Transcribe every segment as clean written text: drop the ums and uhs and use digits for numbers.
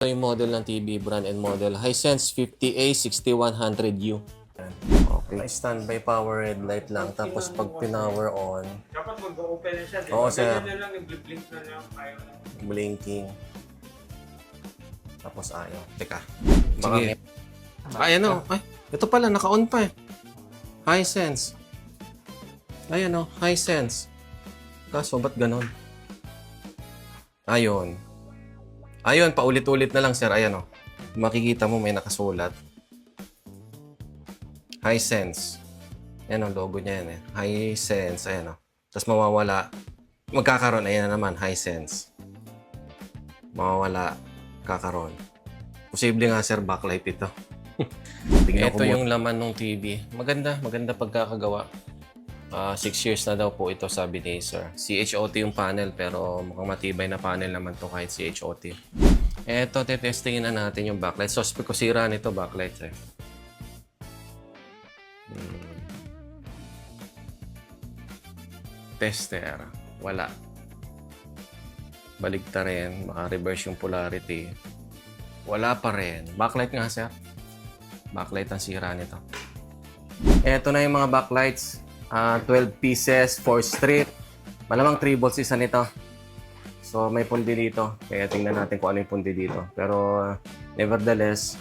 Ito yung model ng TV, brand and model. Hisense 50A 6100U. Okay. Standby power red light lang. Tapos pag pinower on, Dapat mag-open na siya. Oo, sir. Ganyan na lang, nag-blink na lang. Ayaw na. blinking. Tapos ayaw. Teka. Sige. Ayan o. Ay, ito pala, naka-on pa eh. Hisense. Ayan o, Hisense. Kaso, ba't ganon? Ayun. Ayun, paulit-ulit na lang, sir. Ayan o. Makikita mo may nakasulat. Hisense. Ayan o, logo niya yan eh. Hisense. Ayan o. Tapos mawawala. Magkakaroon. Ayan na naman, Hisense. Mawawala. Kakaroon. Posible nga, sir, backlight ito. Ito yung laman ng TV. Maganda pagkakagawa. 6 years na daw po ito, sabi ni sir. CHOT yung panel, pero mukhang matibay na panel naman to kahit CHOT. Ito, tetestingin na natin yung backlight. Suspect ko sira nito, backlight eh. Tester. Wala. Baligta rin. Maka-reverse yung polarity. Wala pa rin. Backlight nga, sir. Backlight ang sira nito. Ito na yung mga backlights. 12 pieces, 4 strip. Malamang 3 volts isa nito. So, may pundi dito. Kaya tingnan natin kung ano yung pundi dito. Pero, nevertheless,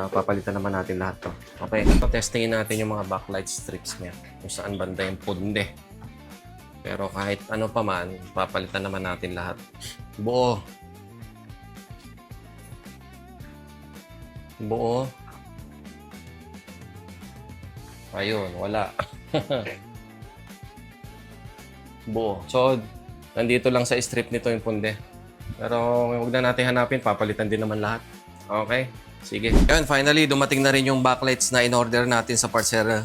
papalitan naman natin lahat to. Okay, testingin natin yung mga backlight strips niya. Kung saan banda yung pundi. Pero kahit ano pa man, papalitan naman natin lahat. Buo. Buo. Ayun, wala. Buo. So, nandito lang sa strip nito yung punde. Pero huwag na natin hanapin, papalitan din naman lahat. Okay? Sige. Yan, finally, dumating na rin yung backlights na in-order natin sa parcel.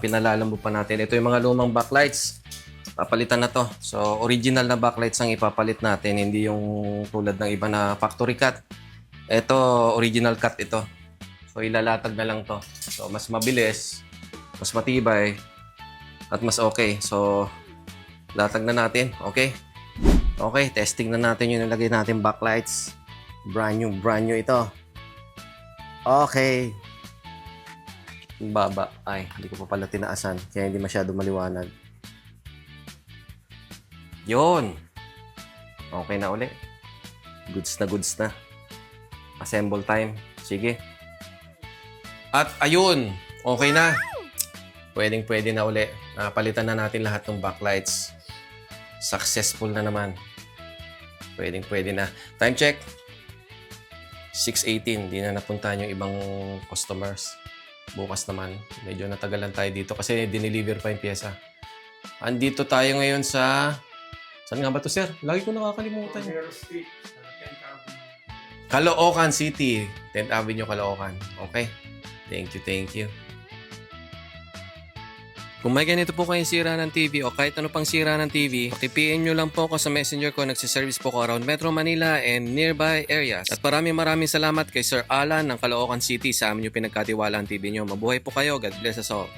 Pinalalambo pa natin. Ito yung mga lumang backlights. Papalitan na to. So, original na backlights ang ipapalit natin. Hindi yung tulad ng iba na factory cut. Ito, original cut ito. So, ilalatag na lang to. So, mas mabilis, mas matibay, at mas okay. So, latag na natin. Okay? Okay, testing na natin yung nilagay natin backlights. Brand new ito. Okay. Baba. Ay, hindi ko pa pala tinaasan. Kaya hindi masyado maliwanag. Yun. Okay na uli. Goods na. Assemble time. Sige. At ayun. Okay na. Pwede na uli. Palitan na natin lahat ng backlights. Successful na naman. Pwede na. Time check. 6:18. Di na napuntahan yung ibang customers. Bukas naman. Medyo natagalan tayo dito kasi dineliver pa yung pyesa. Andito tayo ngayon sa... Saan nga ba to, sir? Lagi ko nakakalimutan. Romero Street, 10th Avenue. Caloocan City. 10th Avenue, Caloocan. Okay. Thank you. Kung may ganito po kayong sira ng TV o kahit ano pang sira ng TV, paki-PM nyo lang po ako sa messenger ko. Nagsiservice po ko around Metro Manila and nearby areas. At maraming salamat kay Sir Alan ng Caloocan City sa amin yung pinagkatiwala ang TV nyo. Mabuhay po kayo. God bless us all.